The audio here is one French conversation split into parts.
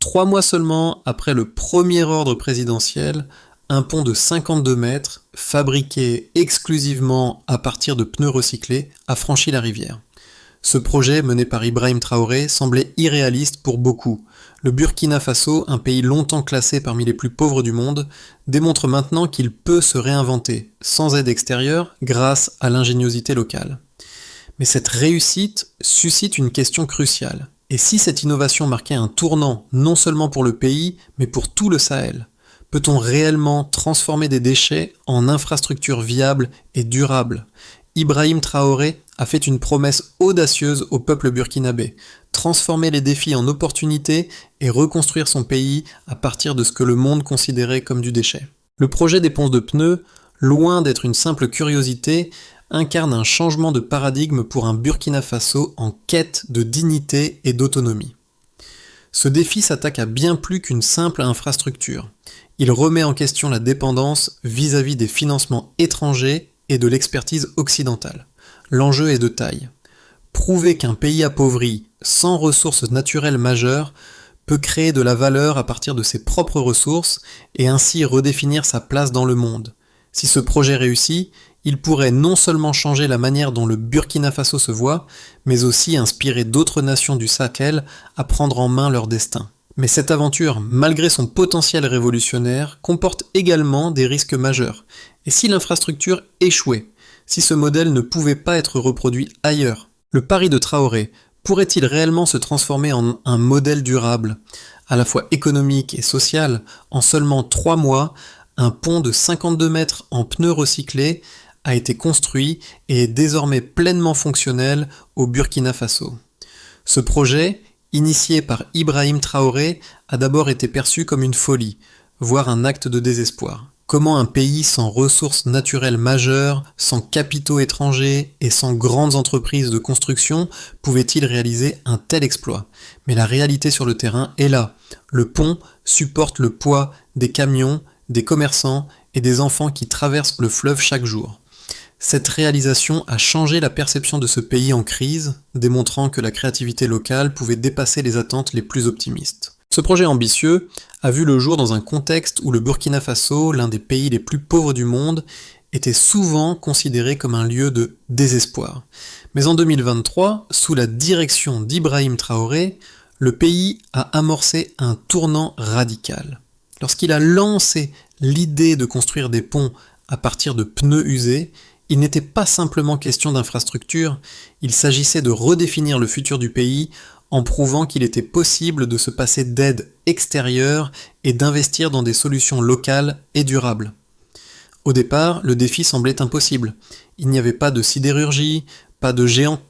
3 mois seulement après le premier ordre présidentiel, un pont de 52 mètres, fabriqué exclusivement à partir de pneus recyclés, a franchi la rivière. Ce projet, mené par Ibrahim Traoré, semblait irréaliste pour beaucoup. Le Burkina Faso, un pays longtemps classé parmi les plus pauvres du monde, démontre maintenant qu'il peut se réinventer, sans aide extérieure, grâce à l'ingéniosité locale. Mais cette réussite suscite une question cruciale. Et si cette innovation marquait un tournant, non seulement pour le pays, mais pour tout le Sahel ? Peut-on réellement transformer des déchets en infrastructures viables et durables ? Ibrahim Traoré a fait une promesse audacieuse au peuple burkinabé, transformer les défis en opportunités et reconstruire son pays à partir de ce que le monde considérait comme du déchet. Le projet des ponts de pneus, loin d'être une simple curiosité, incarne un changement de paradigme pour un Burkina Faso en quête de dignité et d'autonomie. Ce défi s'attaque à bien plus qu'une simple infrastructure. Il remet en question la dépendance vis-à-vis des financements étrangers et de l'expertise occidentale. L'enjeu est de taille. Prouver qu'un pays appauvri, sans ressources naturelles majeures, peut créer de la valeur à partir de ses propres ressources et ainsi redéfinir sa place dans le monde. Si ce projet réussit, il pourrait non seulement changer la manière dont le Burkina Faso se voit, mais aussi inspirer d'autres nations du Sahel à prendre en main leur destin. Mais cette aventure, malgré son potentiel révolutionnaire, comporte également des risques majeurs. Et si l'infrastructure échouait ? Si ce modèle ne pouvait pas être reproduit ailleurs ? Le pari de Traoré pourrait-il réellement se transformer en un modèle durable, à la fois économique et social ? En seulement 3 mois, un pont de 52 mètres en pneus recyclés a été construit et est désormais pleinement fonctionnel au Burkina Faso. Ce projet, initié par Ibrahim Traoré, a d'abord été perçu comme une folie, voire un acte de désespoir. Comment un pays sans ressources naturelles majeures, sans capitaux étrangers et sans grandes entreprises de construction pouvait-il réaliser un tel exploit ? Mais la réalité sur le terrain est là. Le pont supporte le poids des camions, des commerçants et des enfants qui traversent le fleuve chaque jour. Cette réalisation a changé la perception de ce pays en crise, démontrant que la créativité locale pouvait dépasser les attentes les plus optimistes. Ce projet ambitieux a vu le jour dans un contexte où le Burkina Faso, l'un des pays les plus pauvres du monde, était souvent considéré comme un lieu de désespoir. Mais en 2023, sous la direction d'Ibrahim Traoré, le pays a amorcé un tournant radical. Lorsqu'il a lancé l'idée de construire des ponts à partir de pneus usés, il n'était pas simplement question d'infrastructure, il s'agissait de redéfinir le futur du pays en prouvant qu'il était possible de se passer d'aide extérieure et d'investir dans des solutions locales et durables. Au départ, le défi semblait impossible. Il n'y avait pas de sidérurgie, pas de géants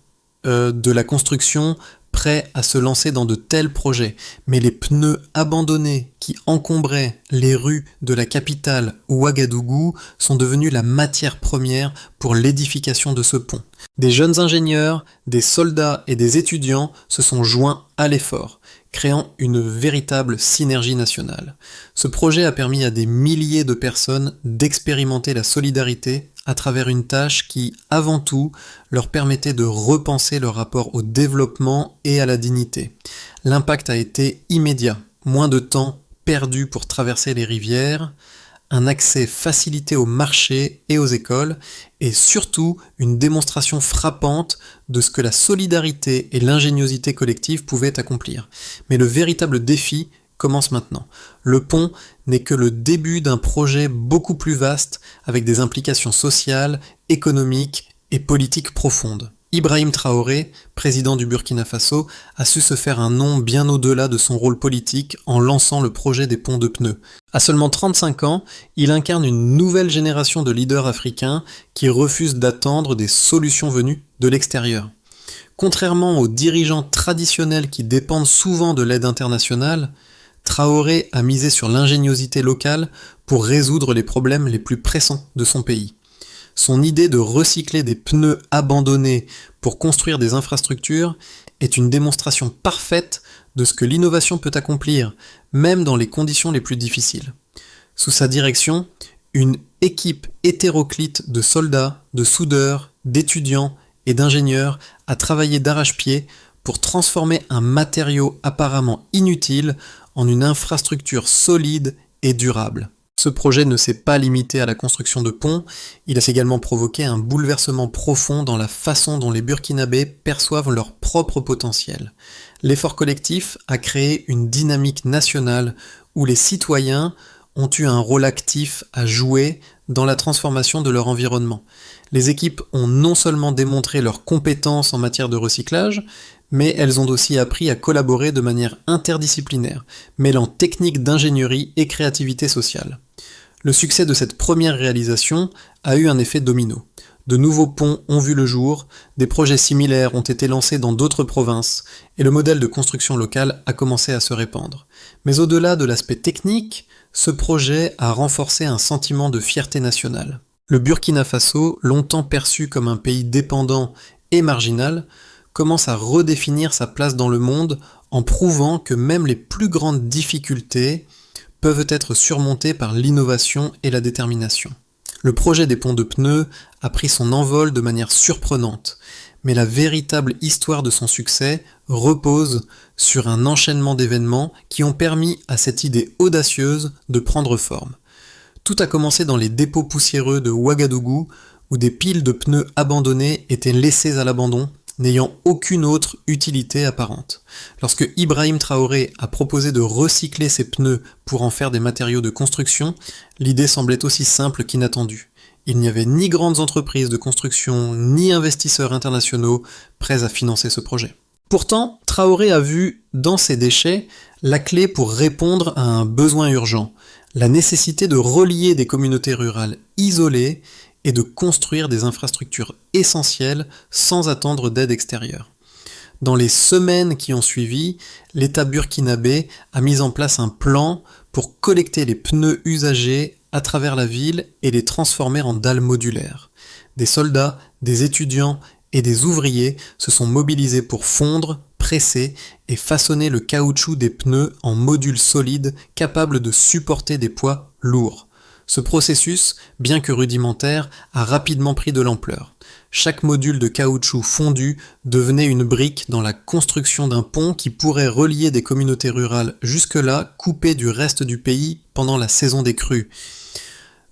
de la construction prêts à se lancer dans de tels projets, mais les pneus abandonnés qui encombraient les rues de la capitale Ouagadougou sont devenus la matière première pour l'édification de ce pont. Des jeunes ingénieurs, des soldats et des étudiants se sont joints à l'effort, créant une véritable synergie nationale. Ce projet a permis à des milliers de personnes d'expérimenter la solidarité à travers une tâche qui, avant tout, leur permettait de repenser leur rapport au développement et à la dignité. L'impact a été immédiat, moins de temps perdu pour traverser les rivières, un accès facilité aux marchés et aux écoles, et surtout une démonstration frappante de ce que la solidarité et l'ingéniosité collective pouvaient accomplir. Mais le véritable défi commence maintenant. Le pont n'est que le début d'un projet beaucoup plus vaste, avec des implications sociales, économiques et politiques profondes. Ibrahim Traoré, président du Burkina Faso, a su se faire un nom bien au-delà de son rôle politique en lançant le projet des ponts de pneus. À seulement 35 ans, il incarne une nouvelle génération de leaders africains qui refusent d'attendre des solutions venues de l'extérieur. Contrairement aux dirigeants traditionnels qui dépendent souvent de l'aide internationale, Traoré a misé sur l'ingéniosité locale pour résoudre les problèmes les plus pressants de son pays. Son idée de recycler des pneus abandonnés pour construire des infrastructures est une démonstration parfaite de ce que l'innovation peut accomplir, même dans les conditions les plus difficiles. Sous sa direction, une équipe hétéroclite de soldats, de soudeurs, d'étudiants et d'ingénieurs a travaillé d'arrache-pied pour transformer un matériau apparemment inutile en une infrastructure solide et durable. Ce projet ne s'est pas limité à la construction de ponts, il a également provoqué un bouleversement profond dans la façon dont les Burkinabés perçoivent leur propre potentiel. L'effort collectif a créé une dynamique nationale où les citoyens ont eu un rôle actif à jouer dans la transformation de leur environnement. Les équipes ont non seulement démontré leurs compétences en matière de recyclage, mais elles ont aussi appris à collaborer de manière interdisciplinaire, mêlant techniques d'ingénierie et créativité sociale. Le succès de cette première réalisation a eu un effet domino. De nouveaux ponts ont vu le jour, des projets similaires ont été lancés dans d'autres provinces, et le modèle de construction locale a commencé à se répandre. Mais au-delà de l'aspect technique, ce projet a renforcé un sentiment de fierté nationale. Le Burkina Faso, longtemps perçu comme un pays dépendant et marginal, commence à redéfinir sa place dans le monde en prouvant que même les plus grandes difficultés peuvent être surmontées par l'innovation et la détermination. Le projet des ponts de pneus a pris son envol de manière surprenante, mais la véritable histoire de son succès repose sur un enchaînement d'événements qui ont permis à cette idée audacieuse de prendre forme. Tout a commencé dans les dépôts poussiéreux de Ouagadougou, où des piles de pneus abandonnés étaient laissées à l'abandon, n'ayant aucune autre utilité apparente. Lorsque Ibrahim Traoré a proposé de recycler ces pneus pour en faire des matériaux de construction, l'idée semblait aussi simple qu'inattendue. Il n'y avait ni grandes entreprises de construction, ni investisseurs internationaux prêts à financer ce projet. Pourtant, Traoré a vu dans ces déchets la clé pour répondre à un besoin urgent, la nécessité de relier des communautés rurales isolées et de construire des infrastructures essentielles sans attendre d'aide extérieure. Dans les semaines qui ont suivi, l'État burkinabé a mis en place un plan pour collecter les pneus usagés à travers la ville et les transformer en dalles modulaires. Des soldats, des étudiants et des ouvriers se sont mobilisés pour fondre, presser et façonner le caoutchouc des pneus en modules solides capables de supporter des poids lourds. Ce processus, bien que rudimentaire, a rapidement pris de l'ampleur. Chaque module de caoutchouc fondu devenait une brique dans la construction d'un pont qui pourrait relier des communautés rurales jusque-là coupées du reste du pays pendant la saison des crues.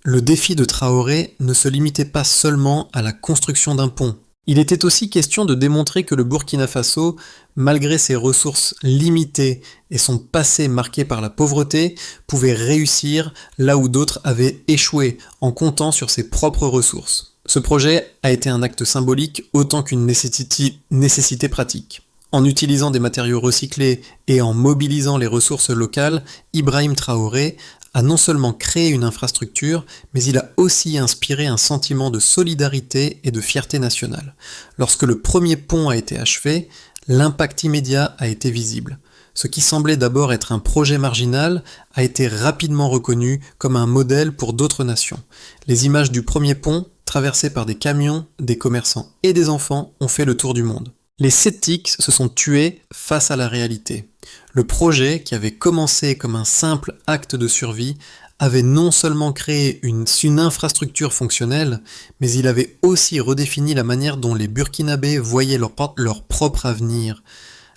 Le défi de Traoré ne se limitait pas seulement à la construction d'un pont. Il était aussi question de démontrer que le Burkina Faso, malgré ses ressources limitées et son passé marqué par la pauvreté, pouvait réussir là où d'autres avaient échoué en comptant sur ses propres ressources. Ce projet a été un acte symbolique autant qu'une nécessité pratique. En utilisant des matériaux recyclés et en mobilisant les ressources locales, Ibrahim Traoré a non seulement créé une infrastructure, mais il a aussi inspiré un sentiment de solidarité et de fierté nationale. Lorsque le premier pont a été achevé, l'impact immédiat a été visible. Ce qui semblait d'abord être un projet marginal a été rapidement reconnu comme un modèle pour d'autres nations. Les images du premier pont, traversé par des camions, des commerçants et des enfants, ont fait le tour du monde. Les sceptiques se sont tués face à la réalité. Le projet, qui avait commencé comme un simple acte de survie, avait non seulement créé une infrastructure fonctionnelle, mais il avait aussi redéfini la manière dont les Burkinabés voyaient leur propre avenir.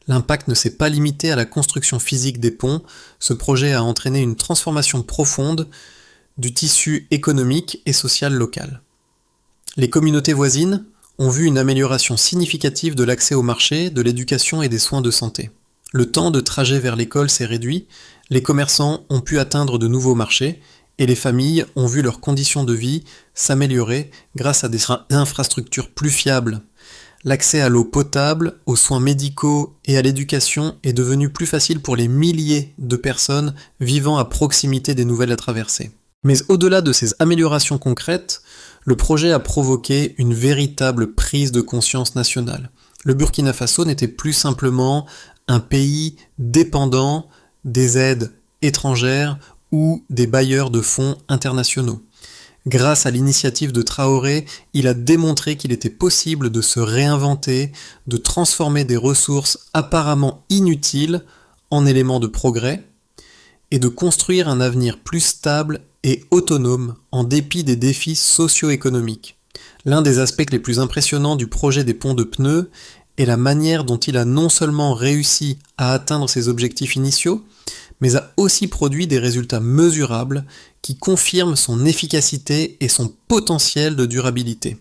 L'impact ne s'est pas limité à la construction physique des ponts, ce projet a entraîné une transformation profonde du tissu économique et social local. Les communautés voisines ont vu une amélioration significative de l'accès au marché, de l'éducation et des soins de santé. Le temps de trajet vers l'école s'est réduit, les commerçants ont pu atteindre de nouveaux marchés, et les familles ont vu leurs conditions de vie s'améliorer grâce à des infrastructures plus fiables. L'accès à l'eau potable, aux soins médicaux et à l'éducation est devenu plus facile pour les milliers de personnes vivant à proximité des nouvelles à traverser. Mais au-delà de ces améliorations concrètes, le projet a provoqué une véritable prise de conscience nationale. Le Burkina Faso n'était plus simplement un pays dépendant des aides étrangères ou des bailleurs de fonds internationaux. Grâce à l'initiative de Traoré, il a démontré qu'il était possible de se réinventer, de transformer des ressources apparemment inutiles en éléments de progrès, et de construire un avenir plus stable et autonome en dépit des défis socio-économiques. L'un des aspects les plus impressionnants du projet des ponts de pneus est la manière dont il a non seulement réussi à atteindre ses objectifs initiaux, mais a aussi produit des résultats mesurables qui confirment son efficacité et son potentiel de durabilité.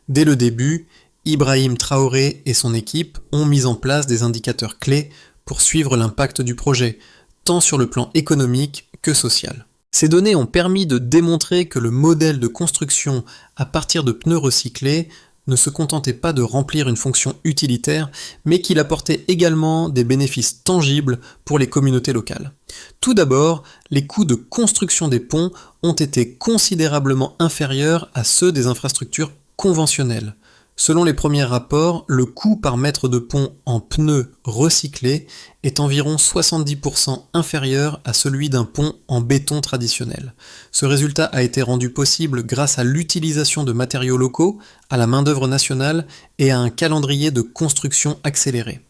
Dès le début, Ibrahim Traoré et son équipe ont mis en place des indicateurs clés pour suivre l'impact du projet, tant sur le plan économique que social. Ces données ont permis de démontrer que le modèle de construction à partir de pneus recyclés ne se contentait pas de remplir une fonction utilitaire, mais qu'il apportait également des bénéfices tangibles pour les communautés locales. Tout d'abord, les coûts de construction des ponts ont été considérablement inférieurs à ceux des infrastructures conventionnelles. Selon les premiers rapports, le coût par mètre de pont en pneus recyclés est environ 70% inférieur à celui d'un pont en béton traditionnel. Ce résultat a été rendu possible grâce à l'utilisation de matériaux locaux, à la main-d'œuvre nationale et à un calendrier de construction accéléré.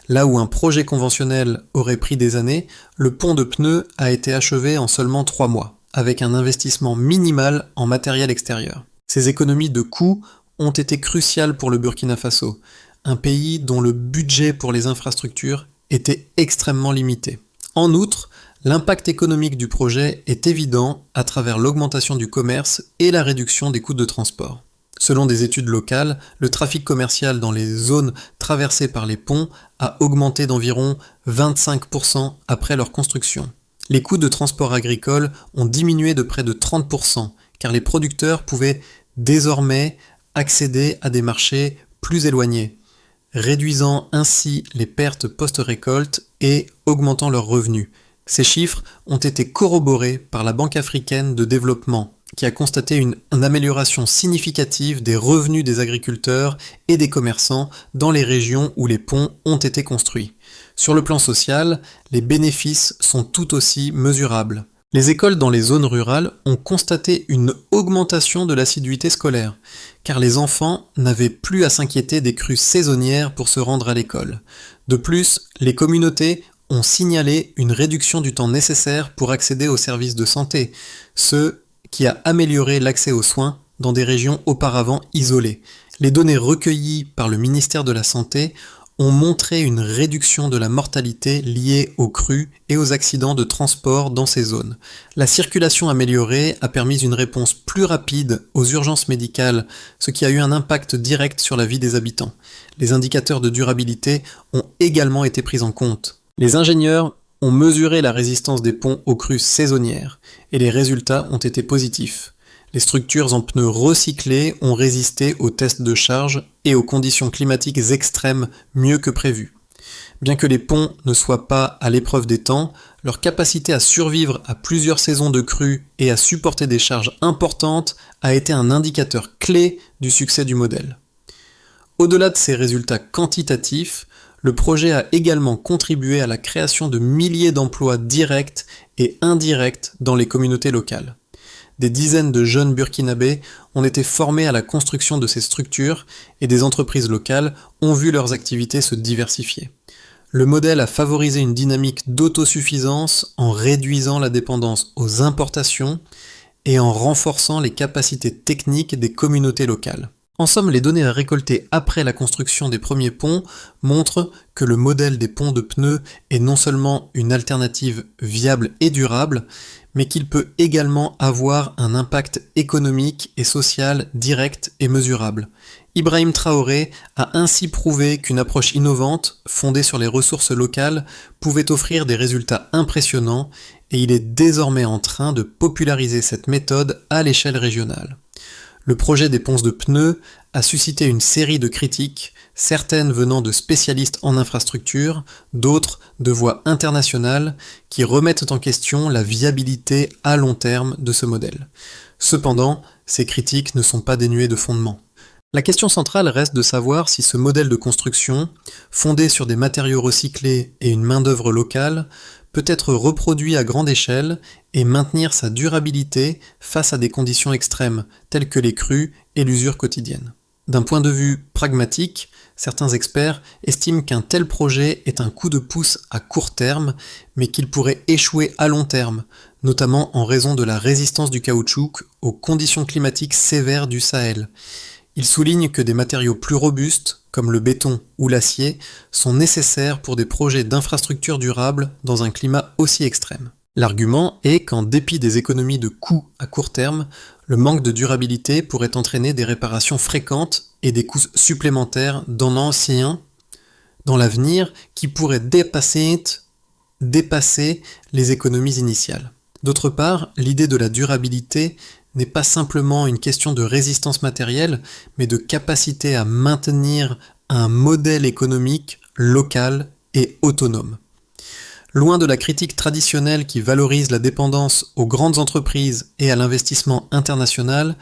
Là où un projet conventionnel aurait pris des années, le pont de pneus a été achevé en seulement 3 mois, avec un investissement minimal en matériel extérieur. Ces économies de coûts ont été cruciales pour le Burkina Faso, un pays dont le budget pour les infrastructures était extrêmement limité. En outre, l'impact économique du projet est évident à travers l'augmentation du commerce et la réduction des coûts de transport. Selon des études locales, le trafic commercial dans les zones traversées par les ponts a augmenté d'environ 25% après leur construction. Les coûts de transport agricole ont diminué de près de 30%, car les producteurs pouvaient désormais accéder à des marchés plus éloignés, réduisant ainsi les pertes post-récolte et augmentant leurs revenus. Ces chiffres ont été corroborés par la Banque africaine de développement, qui a constaté une amélioration significative des revenus des agriculteurs et des commerçants dans les régions où les ponts ont été construits. Sur le plan social, les bénéfices sont tout aussi mesurables. Les écoles dans les zones rurales ont constaté une augmentation de l'assiduité scolaire, car les enfants n'avaient plus à s'inquiéter des crues saisonnières pour se rendre à l'école. De plus, les communautés ont signalé une réduction du temps nécessaire pour accéder aux services de santé, ce qui a amélioré l'accès aux soins dans des régions auparavant isolées. Les données recueillies par le ministère de la Santé ont montré une réduction de la mortalité liée aux crues et aux accidents de transport dans ces zones. La circulation améliorée a permis une réponse plus rapide aux urgences médicales, ce qui a eu un impact direct sur la vie des habitants. Les indicateurs de durabilité ont également été pris en compte. Les ingénieurs ont mesuré la résistance des ponts aux crues saisonnières, et les résultats ont été positifs. Les structures en pneus recyclés ont résisté aux tests de charge et aux conditions climatiques extrêmes mieux que prévu. Bien que les ponts ne soient pas à l'épreuve des temps, leur capacité à survivre à plusieurs saisons de crues et à supporter des charges importantes a été un indicateur clé du succès du modèle. Au-delà de ces résultats quantitatifs, le projet a également contribué à la création de milliers d'emplois directs et indirects dans les communautés locales. Des dizaines de jeunes burkinabés ont été formés à la construction de ces structures et des entreprises locales ont vu leurs activités se diversifier. Le modèle a favorisé une dynamique d'autosuffisance en réduisant la dépendance aux importations et en renforçant les capacités techniques des communautés locales. En somme, les données récoltées après la construction des premiers ponts montrent que le modèle des ponts de pneus est non seulement une alternative viable et durable, mais qu'il peut également avoir un impact économique et social direct et mesurable. Ibrahim Traoré a ainsi prouvé qu'une approche innovante, fondée sur les ressources locales, pouvait offrir des résultats impressionnants, et il est désormais en train de populariser cette méthode à l'échelle régionale. Le projet des ponts de pneus a suscité une série de critiques, certaines venant de spécialistes en infrastructure, d'autres de voix internationales qui remettent en question la viabilité à long terme de ce modèle. Cependant, ces critiques ne sont pas dénuées de fondement. La question centrale reste de savoir si ce modèle de construction, fondé sur des matériaux recyclés et une main-d'œuvre locale, peut être reproduit à grande échelle et maintenir sa durabilité face à des conditions extrêmes, telles que les crues et l'usure quotidienne. D'un point de vue pragmatique, certains experts estiment qu'un tel projet est un coup de pouce à court terme, mais qu'il pourrait échouer à long terme, notamment en raison de la résistance du caoutchouc aux conditions climatiques sévères du Sahel. Il souligne que des matériaux plus robustes, comme le béton ou l'acier, sont nécessaires pour des projets d'infrastructures durables dans un climat aussi extrême. L'argument est qu'en dépit des économies de coûts à court terme, le manque de durabilité pourrait entraîner des réparations fréquentes et des coûts supplémentaires dans l'avenir qui pourraient dépasser les économies initiales. D'autre part, l'idée de la durabilité n'est pas simplement une question de résistance matérielle, mais de capacité à maintenir un modèle économique local et autonome. Loin de la critique traditionnelle qui valorise la dépendance aux grandes entreprises et à l'investissement international,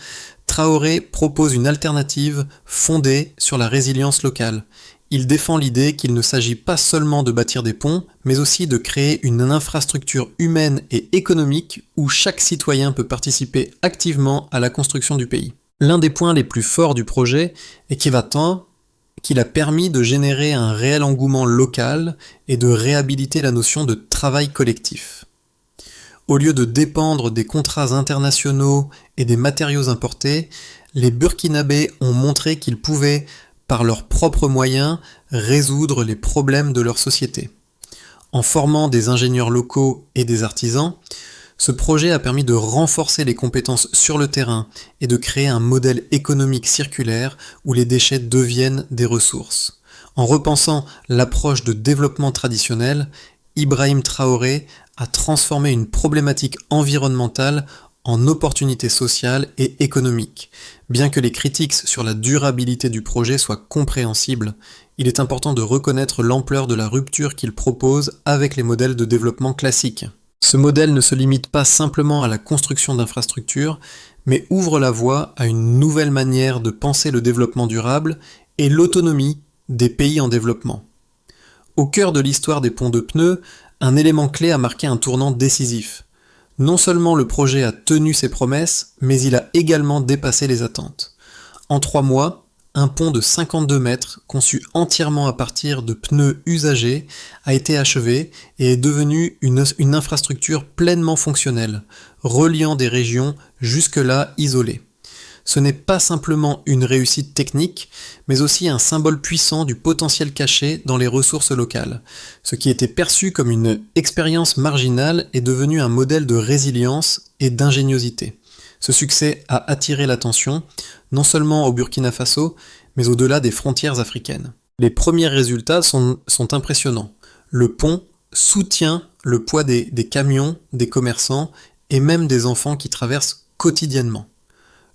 Traoré propose une alternative fondée sur la résilience locale. Il défend l'idée qu'il ne s'agit pas seulement de bâtir des ponts, mais aussi de créer une infrastructure humaine et économique où chaque citoyen peut participer activement à la construction du pays. L'un des points les plus forts du projet est qu'il a permis de générer un réel engouement local et de réhabiliter la notion de travail collectif. Au lieu de dépendre des contrats internationaux et des matériaux importés, les Burkinabés ont montré qu'ils pouvaient, par leurs propres moyens, résoudre les problèmes de leur société. En formant des ingénieurs locaux et des artisans, ce projet a permis de renforcer les compétences sur le terrain et de créer un modèle économique circulaire où les déchets deviennent des ressources. En repensant l'approche de développement traditionnel, Ibrahim Traoré a transformé une problématique environnementale en opportunité sociale et économique. Bien que les critiques sur la durabilité du projet soient compréhensibles, il est important de reconnaître l'ampleur de la rupture qu'il propose avec les modèles de développement classiques. Ce modèle ne se limite pas simplement à la construction d'infrastructures, mais ouvre la voie à une nouvelle manière de penser le développement durable et l'autonomie des pays en développement. Au cœur de l'histoire des ponts de pneus, un élément clé a marqué un tournant décisif. Non seulement le projet a tenu ses promesses, mais il a également dépassé les attentes. En 3 mois, un pont de 52 mètres, conçu entièrement à partir de pneus usagés, a été achevé et est devenu une infrastructure pleinement fonctionnelle, reliant des régions jusque-là isolées. Ce n'est pas simplement une réussite technique, mais aussi un symbole puissant du potentiel caché dans les ressources locales. Ce qui était perçu comme une expérience marginale est devenu un modèle de résilience et d'ingéniosité. Ce succès a attiré l'attention, non seulement au Burkina Faso, mais au-delà des frontières africaines. Les premiers résultats sont impressionnants. Le pont soutient le poids des camions, des commerçants et même des enfants qui traversent quotidiennement.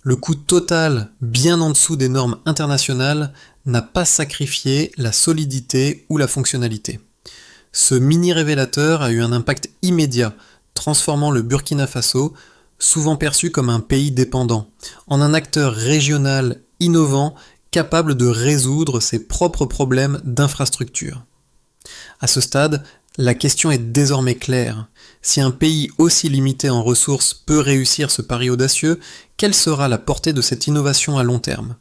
Le coût total, bien en dessous des normes internationales, n'a pas sacrifié la solidité ou la fonctionnalité. Ce mini-révélateur a eu un impact immédiat, transformant le Burkina Faso, souvent perçu comme un pays dépendant, en un acteur régional innovant capable de résoudre ses propres problèmes d'infrastructure. À ce stade, la question est désormais claire. Si un pays aussi limité en ressources peut réussir ce pari audacieux, quelle sera la portée de cette innovation à long terme ?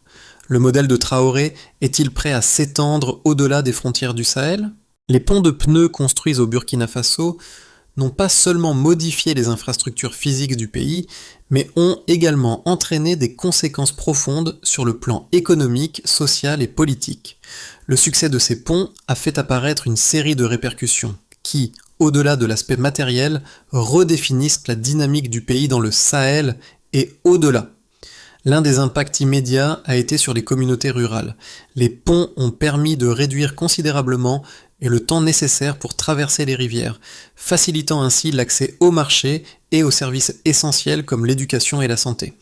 Le modèle de Traoré est-il prêt à s'étendre au-delà des frontières du Sahel ? Les ponts de pneus construits au Burkina Faso n'ont pas seulement modifié les infrastructures physiques du pays, mais ont également entraîné des conséquences profondes sur le plan économique, social et politique. Le succès de ces ponts a fait apparaître une série de répercussions qui, au-delà de l'aspect matériel, redéfinissent la dynamique du pays dans le Sahel et au-delà. L'un des impacts immédiats a été sur les communautés rurales. Les ponts ont permis de réduire considérablement le temps nécessaire pour traverser les rivières, facilitant ainsi l'accès au marché et aux services essentiels comme l'éducation et la santé.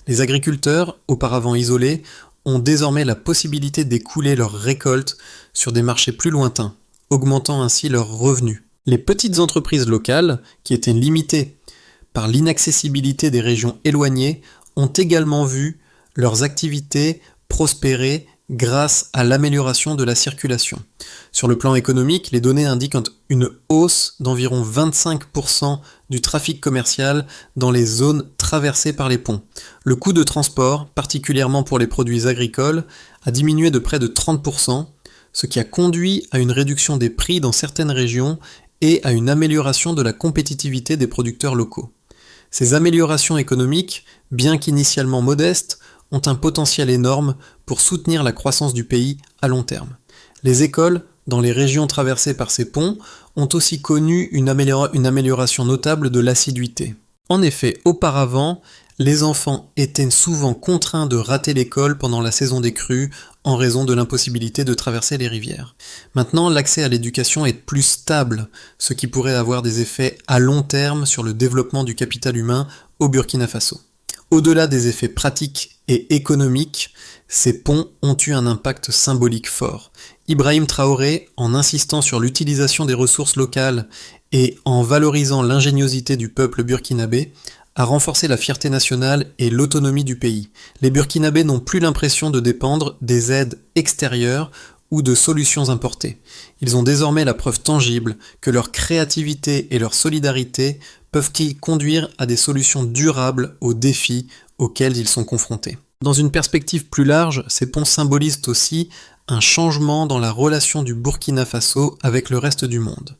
Les agriculteurs, auparavant isolés, ont désormais la possibilité d'écouler leurs récoltes sur des marchés plus lointains, augmentant ainsi leurs revenus. Les petites entreprises locales, qui étaient limitées par l'inaccessibilité des régions éloignées, ont également vu leurs activités prospérer grâce à l'amélioration de la circulation. Sur le plan économique, les données indiquent une hausse d'environ 25% du trafic commercial dans les zones traversées par les ponts. Le coût de transport, particulièrement pour les produits agricoles, a diminué de près de 30%, ce qui a conduit à une réduction des prix dans certaines régions et à une amélioration de la compétitivité des producteurs locaux. Ces améliorations économiques, bien qu'initialement modestes, ont un potentiel énorme pour soutenir la croissance du pays à long terme. Les écoles, dans les régions traversées par ces ponts, ont aussi connu une amélioration notable de l'assiduité. En effet, auparavant, les enfants étaient souvent contraints de rater l'école pendant la saison des crues en raison de l'impossibilité de traverser les rivières. Maintenant, l'accès à l'éducation est plus stable, ce qui pourrait avoir des effets à long terme sur le développement du capital humain au Burkina Faso. Au-delà des effets pratiques et économiques, ces ponts ont eu un impact symbolique fort. Ibrahim Traoré, en insistant sur l'utilisation des ressources locales et en valorisant l'ingéniosité du peuple burkinabé, a renforcé la fierté nationale et l'autonomie du pays. Les Burkinabés n'ont plus l'impression de dépendre des aides extérieures ou de solutions importées. Ils ont désormais la preuve tangible que leur créativité et leur solidarité peuvent conduire à des solutions durables aux défis auxquels ils sont confrontés. Dans une perspective plus large, ces ponts symbolisent aussi un changement dans la relation du Burkina Faso avec le reste du monde.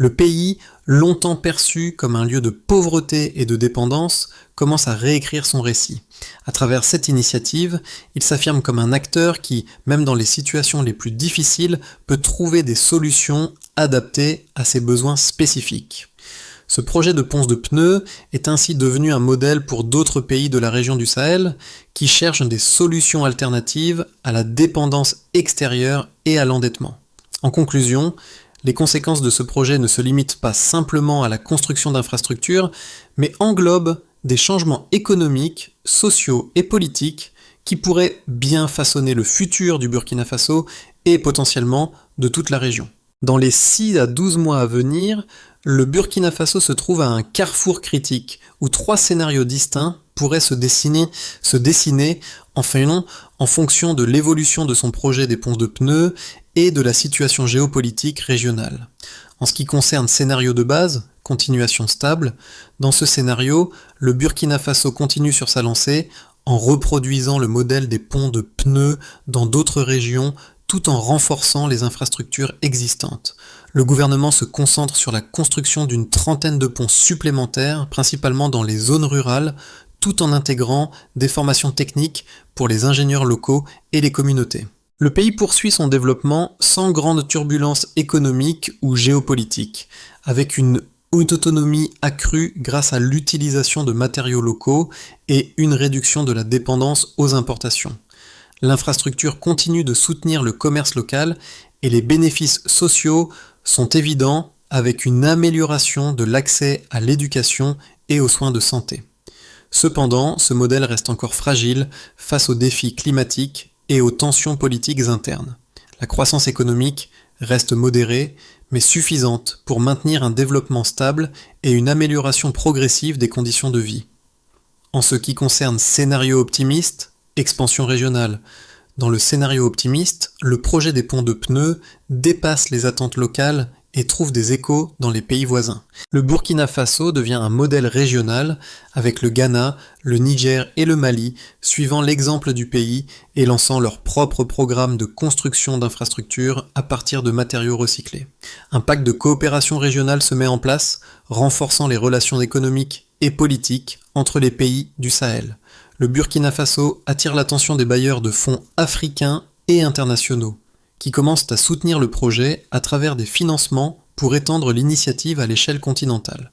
Le pays, longtemps perçu comme un lieu de pauvreté et de dépendance, commence à réécrire son récit. À travers cette initiative, il s'affirme comme un acteur qui, même dans les situations les plus difficiles, peut trouver des solutions adaptées à ses besoins spécifiques. Ce projet de ponce de pneus est ainsi devenu un modèle pour d'autres pays de la région du Sahel qui cherchent des solutions alternatives à la dépendance extérieure et à l'endettement. En conclusion, les conséquences de ce projet ne se limitent pas simplement à la construction d'infrastructures, mais englobent des changements économiques, sociaux et politiques qui pourraient bien façonner le futur du Burkina Faso et potentiellement de toute la région. Dans les 6 à 12 mois à venir, le Burkina Faso se trouve à un carrefour critique où 3 scénarios distincts pourraient se dessiner en fonction de l'évolution de son projet des ponts de pneus et de la situation géopolitique régionale. En ce qui concerne scénario de base, continuation stable, dans ce scénario, le Burkina Faso continue sur sa lancée en reproduisant le modèle des ponts de pneus dans d'autres régions tout en renforçant les infrastructures existantes. Le gouvernement se concentre sur la construction d'une 30aine de ponts supplémentaires, principalement dans les zones rurales, tout en intégrant des formations techniques pour les ingénieurs locaux et les communautés. Le pays poursuit son développement sans grande turbulence économique ou géopolitique, avec une autonomie accrue grâce à l'utilisation de matériaux locaux et une réduction de la dépendance aux importations. L'infrastructure continue de soutenir le commerce local et les bénéfices sociaux sont évidents avec une amélioration de l'accès à l'éducation et aux soins de santé. Cependant, ce modèle reste encore fragile face aux défis climatiques et aux tensions politiques internes. La croissance économique reste modérée, mais suffisante pour maintenir un développement stable et une amélioration progressive des conditions de vie. En ce qui concerne scénario optimiste, expansion régionale. Dans le scénario optimiste, le projet des ponts de pneus dépasse les attentes locales et trouve des échos dans les pays voisins. Le Burkina Faso devient un modèle régional avec le Ghana, le Niger et le Mali suivant l'exemple du pays et lançant leur propre programme de construction d'infrastructures à partir de matériaux recyclés. Un pacte de coopération régionale se met en place, renforçant les relations économiques et politiques entre les pays du Sahel. Le Burkina Faso attire l'attention des bailleurs de fonds africains et internationaux, qui commencent à soutenir le projet à travers des financements pour étendre l'initiative à l'échelle continentale.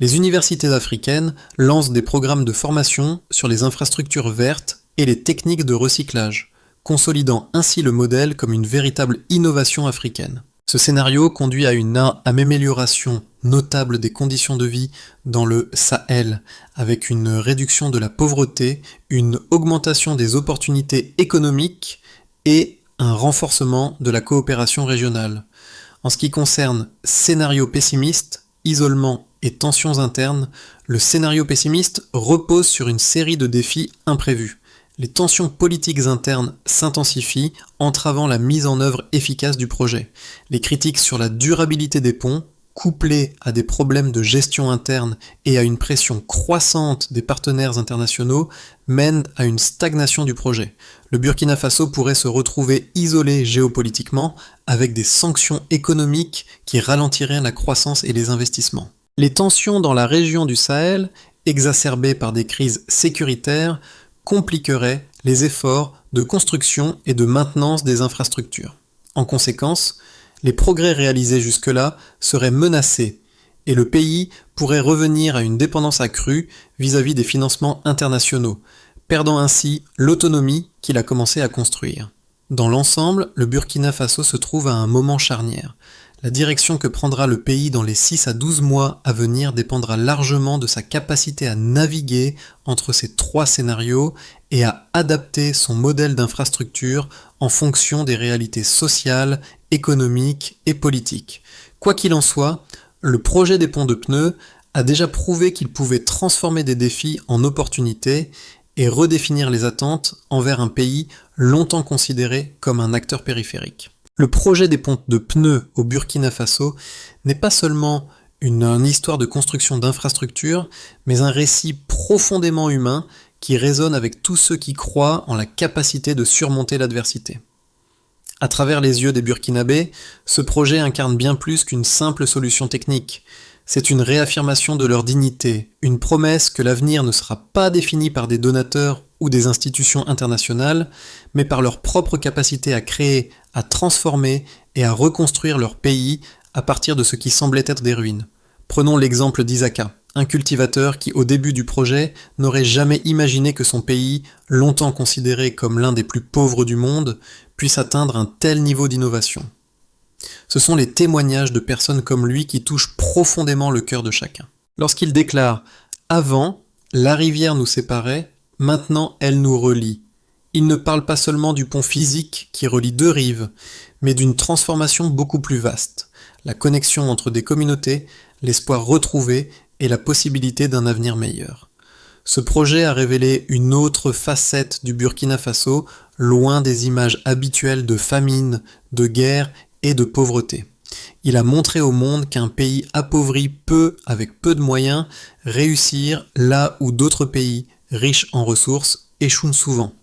Les universités africaines lancent des programmes de formation sur les infrastructures vertes et les techniques de recyclage, consolidant ainsi le modèle comme une véritable innovation africaine. Ce scénario conduit à une amélioration notable des conditions de vie dans le Sahel, avec une réduction de la pauvreté, une augmentation des opportunités économiques et un renforcement de la coopération régionale. En ce qui concerne scénario pessimiste, isolement et tensions internes, le scénario pessimiste repose sur une série de défis imprévus. Les tensions politiques internes s'intensifient, entravant la mise en œuvre efficace du projet. Les critiques sur la durabilité des ponts, couplées à des problèmes de gestion interne et à une pression croissante des partenaires internationaux, mènent à une stagnation du projet. Le Burkina Faso pourrait se retrouver isolé géopolitiquement, avec des sanctions économiques qui ralentiraient la croissance et les investissements. Les tensions dans la région du Sahel, exacerbées par des crises sécuritaires, compliquerait les efforts de construction et de maintenance des infrastructures. En conséquence, les progrès réalisés jusque-là seraient menacés et le pays pourrait revenir à une dépendance accrue vis-à-vis des financements internationaux, perdant ainsi l'autonomie qu'il a commencé à construire. Dans l'ensemble, le Burkina Faso se trouve à un moment charnière. La direction que prendra le pays dans les 6 à 12 mois à venir dépendra largement de sa capacité à naviguer entre ces 3 scénarios et à adapter son modèle d'infrastructure en fonction des réalités sociales, économiques et politiques. Quoi qu'il en soit, le projet des ponts de pneus a déjà prouvé qu'il pouvait transformer des défis en opportunités et redéfinir les attentes envers un pays longtemps considéré comme un acteur périphérique. Le projet des ponts de pneus au Burkina Faso n'est pas seulement une histoire de construction d'infrastructures, mais un récit profondément humain qui résonne avec tous ceux qui croient en la capacité de surmonter l'adversité. À travers les yeux des Burkinabés, ce projet incarne bien plus qu'une simple solution technique. C'est une réaffirmation de leur dignité, une promesse que l'avenir ne sera pas défini par des donateurs ou des institutions internationales, mais par leur propre capacité à créer, à transformer et à reconstruire leur pays à partir de ce qui semblait être des ruines. Prenons l'exemple d'Isaka, un cultivateur qui, au début du projet, n'aurait jamais imaginé que son pays, longtemps considéré comme l'un des plus pauvres du monde, puisse atteindre un tel niveau d'innovation. Ce sont les témoignages de personnes comme lui qui touchent profondément le cœur de chacun. Lorsqu'il déclare « Avant, la rivière nous séparait, maintenant elle nous relie », il ne parle pas seulement du pont physique qui relie 2 rives, mais d'une transformation beaucoup plus vaste, la connexion entre des communautés, l'espoir retrouvé et la possibilité d'un avenir meilleur. Ce projet a révélé une autre facette du Burkina Faso, loin des images habituelles de famine, de guerre et de pauvreté. Il a montré au monde qu'un pays appauvri peut, avec peu de moyens, réussir là où d'autres pays, riches en ressources, échouent souvent.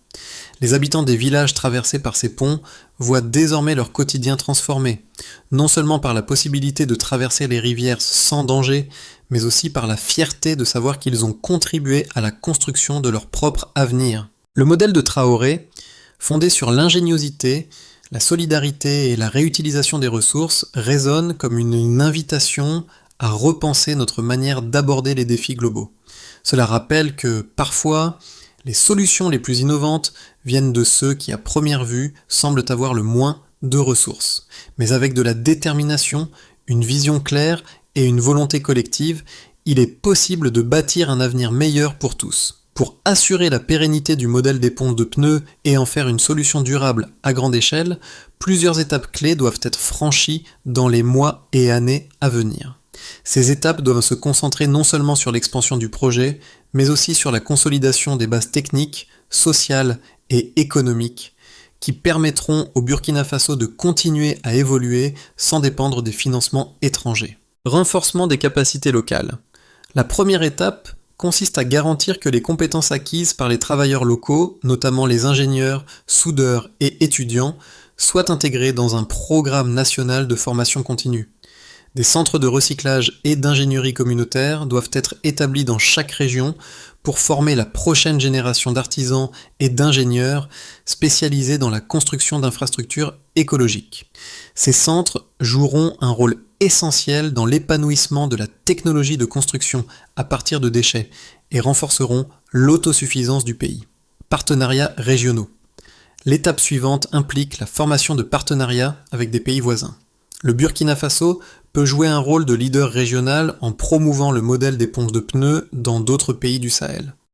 Les habitants des villages traversés par ces ponts voient désormais leur quotidien transformé, non seulement par la possibilité de traverser les rivières sans danger, mais aussi par la fierté de savoir qu'ils ont contribué à la construction de leur propre avenir. Le modèle de Traoré, fondé sur l'ingéniosité, la solidarité et la réutilisation des ressources, résonne comme une invitation à repenser notre manière d'aborder les défis globaux. Cela rappelle que, parfois, les solutions les plus innovantes viennent de ceux qui, à première vue, semblent avoir le moins de ressources. Mais avec de la détermination, une vision claire et une volonté collective, il est possible de bâtir un avenir meilleur pour tous. Pour assurer la pérennité du modèle des ponts de pneus et en faire une solution durable à grande échelle, plusieurs étapes clés doivent être franchies dans les mois et années à venir. Ces étapes doivent se concentrer non seulement sur l'expansion du projet, mais aussi sur la consolidation des bases techniques, sociales et économiques qui permettront au Burkina Faso de continuer à évoluer sans dépendre des financements étrangers. Renforcement des capacités locales. La première étape consiste à garantir que les compétences acquises par les travailleurs locaux, notamment les ingénieurs, soudeurs et étudiants, soient intégrées dans un programme national de formation continue. Des centres de recyclage et d'ingénierie communautaire doivent être établis dans chaque région pour former la prochaine génération d'artisans et d'ingénieurs spécialisés dans la construction d'infrastructures écologiques. Ces centres joueront un rôle essentiel dans l'épanouissement de la technologie de construction à partir de déchets et renforceront l'autosuffisance du pays. Partenariats régionaux. L'étape suivante implique la formation de partenariats avec des pays voisins. Le Burkina Faso peut jouer un rôle de leader régional en promouvant le modèle des ponts de pneus dans d'autres pays du Sahel.